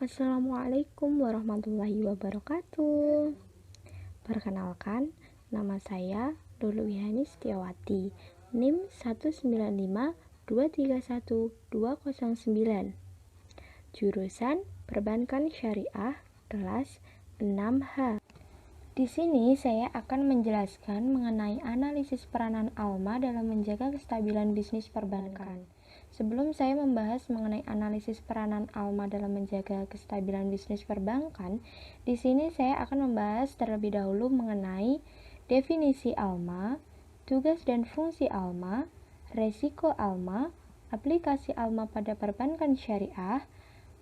Assalamualaikum warahmatullahi wabarakatuh. Perkenalkan, nama saya Lulu Wihani Setiawati, NIM 195231209, jurusan Perbankan Syariah, kelas 6H. Di sini saya akan menjelaskan mengenai analisis peranan ALMA dalam menjaga kestabilan bisnis perbankan. Sebelum saya membahas mengenai analisis peranan ALMA dalam menjaga kestabilan bisnis perbankan, di sini saya akan membahas terlebih dahulu mengenai definisi ALMA, tugas dan fungsi ALMA, resiko ALMA, aplikasi ALMA pada perbankan syariah,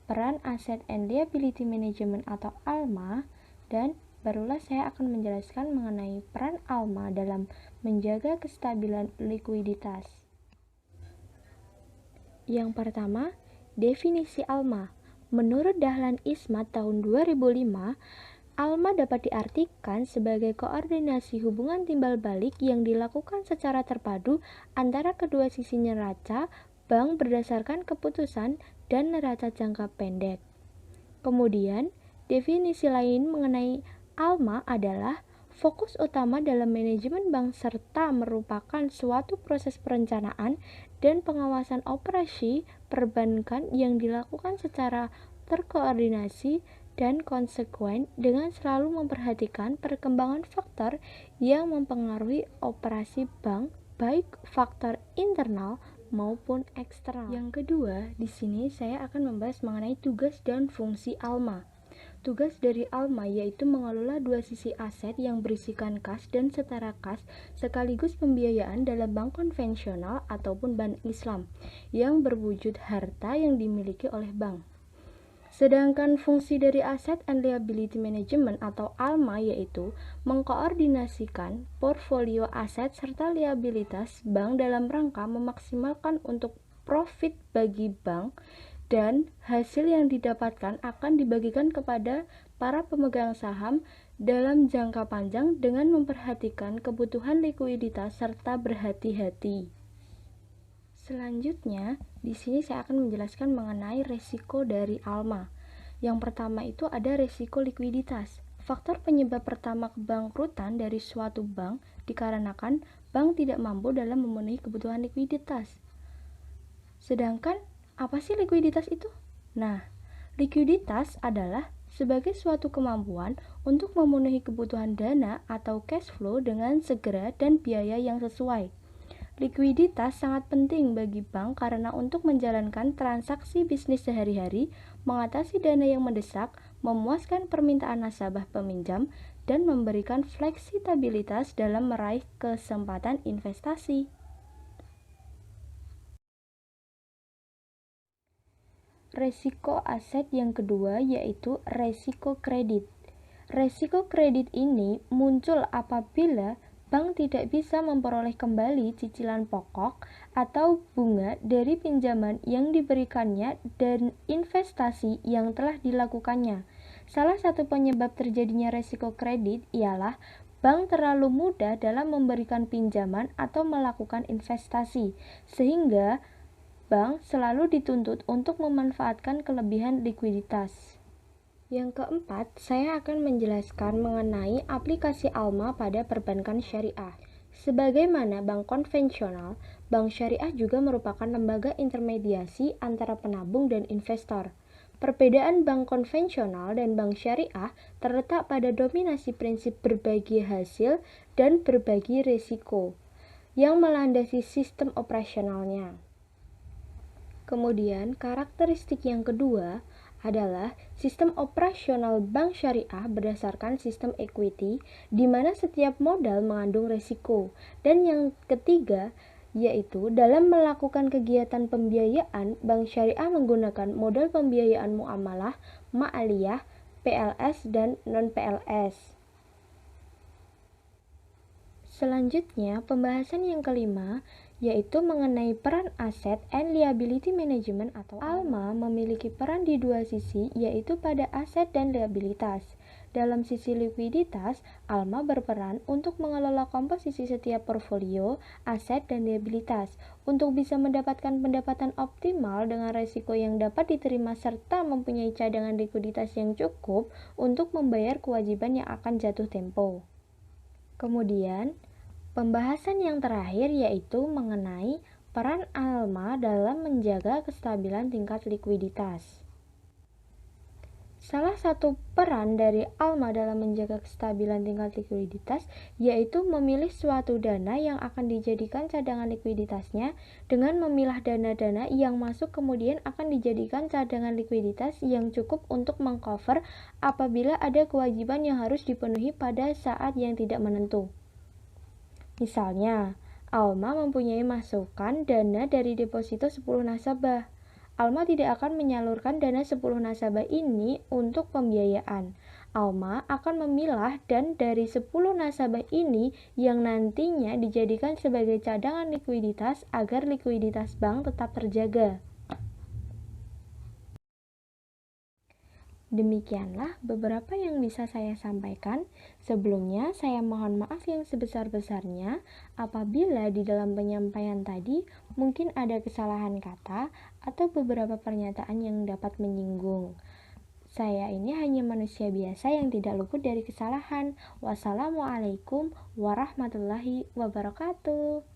peran Asset and Liability Management atau ALMA, dan barulah saya akan menjelaskan mengenai peran ALMA dalam menjaga kestabilan likuiditas. Yang pertama, definisi ALMA. Menurut Dahlan Ismat tahun 2005, ALMA dapat diartikan sebagai koordinasi hubungan timbal balik yang dilakukan secara terpadu antara kedua sisi neraca bank berdasarkan keputusan dan neraca jangka pendek. Kemudian, definisi lain mengenai ALMA adalah fokus utama dalam manajemen bank serta merupakan suatu proses perencanaan dan pengawasan operasi perbankan yang dilakukan secara terkoordinasi dan konsekuen dengan selalu memperhatikan perkembangan faktor yang mempengaruhi operasi bank, baik faktor internal maupun eksternal. Yang kedua, di sini saya akan membahas mengenai tugas dan fungsi ALMA. Tugas dari ALMA yaitu mengelola dua sisi aset yang berisikan kas dan setara kas sekaligus pembiayaan dalam bank konvensional ataupun bank Islam yang berwujud harta yang dimiliki oleh bank. Sedangkan fungsi dari Asset and Liability Management atau ALMA yaitu mengkoordinasikan portfolio aset serta liabilitas bank dalam rangka memaksimalkan untuk profit bagi bank, dan hasil yang didapatkan akan dibagikan kepada para pemegang saham dalam jangka panjang dengan memperhatikan kebutuhan likuiditas serta berhati-hati. Selanjutnya, di sini saya akan menjelaskan mengenai resiko dari ALMA. Yang pertama itu ada resiko likuiditas. Faktor penyebab pertama kebangkrutan dari suatu bank dikarenakan bank tidak mampu dalam memenuhi kebutuhan likuiditas. Sedangkan apa sih likuiditas itu? Nah, likuiditas adalah sebagai suatu kemampuan untuk memenuhi kebutuhan dana atau cash flow dengan segera dan biaya yang sesuai. Likuiditas sangat penting bagi bank karena untuk menjalankan transaksi bisnis sehari-hari, mengatasi dana yang mendesak, memuaskan permintaan nasabah peminjam, dan memberikan fleksibilitas dalam meraih kesempatan investasi. Resiko aset yang kedua yaitu resiko kredit. Resiko kredit ini muncul apabila bank tidak bisa memperoleh kembali cicilan pokok atau bunga dari pinjaman yang diberikannya dan investasi yang telah dilakukannya. Salah satu penyebab terjadinya resiko kredit ialah bank terlalu mudah dalam memberikan pinjaman atau melakukan investasi, sehingga bank selalu dituntut untuk memanfaatkan kelebihan likuiditas. Yang keempat, saya akan menjelaskan mengenai aplikasi ALMA pada perbankan syariah. Sebagaimana bank konvensional, bank syariah juga merupakan lembaga intermediasi antara penabung dan investor. Perbedaan bank konvensional dan bank syariah terletak pada dominasi prinsip berbagi hasil dan berbagi risiko yang melandasi sistem operasionalnya. Kemudian, karakteristik yang kedua adalah sistem operasional bank syariah berdasarkan sistem equity, di mana setiap modal mengandung risiko. Dan yang ketiga, yaitu dalam melakukan kegiatan pembiayaan, bank syariah menggunakan modal pembiayaan muamalah, ma'aliyah, PLS, dan non-PLS. Selanjutnya, pembahasan yang kelima yaitu mengenai peran Asset and Liability Management atau ALMA memiliki peran di dua sisi, yaitu pada aset dan liabilitas. Dalam sisi likuiditas, Alma berperan untuk mengelola komposisi setiap portfolio, aset, dan liabilitas untuk bisa mendapatkan pendapatan optimal dengan resiko yang dapat diterima serta mempunyai cadangan likuiditas yang cukup untuk membayar kewajiban yang akan jatuh tempo. Kemudian, pembahasan yang terakhir yaitu mengenai peran Alma dalam menjaga kestabilan tingkat likuiditas. Salah satu peran dari Alma dalam menjaga kestabilan tingkat likuiditas yaitu memilih suatu dana yang akan dijadikan cadangan likuiditasnya dengan memilah dana-dana yang masuk kemudian akan dijadikan cadangan likuiditas yang cukup untuk mengcover apabila ada kewajiban yang harus dipenuhi pada saat yang tidak menentu. Misalnya, Alma mempunyai masukan dana dari deposito 10 nasabah. Alma tidak akan menyalurkan dana 10 nasabah ini untuk pembiayaan. Alma akan memilah dan dari 10 nasabah ini yang nantinya dijadikan sebagai cadangan likuiditas agar likuiditas bank tetap terjaga. Demikianlah beberapa yang bisa saya sampaikan. Sebelumnya, saya mohon maaf yang sebesar-besarnya apabila di dalam penyampaian tadi mungkin ada kesalahan kata atau beberapa pernyataan yang dapat menyinggung. Saya ini hanya manusia biasa yang tidak luput dari kesalahan. Wassalamualaikum warahmatullahi wabarakatuh.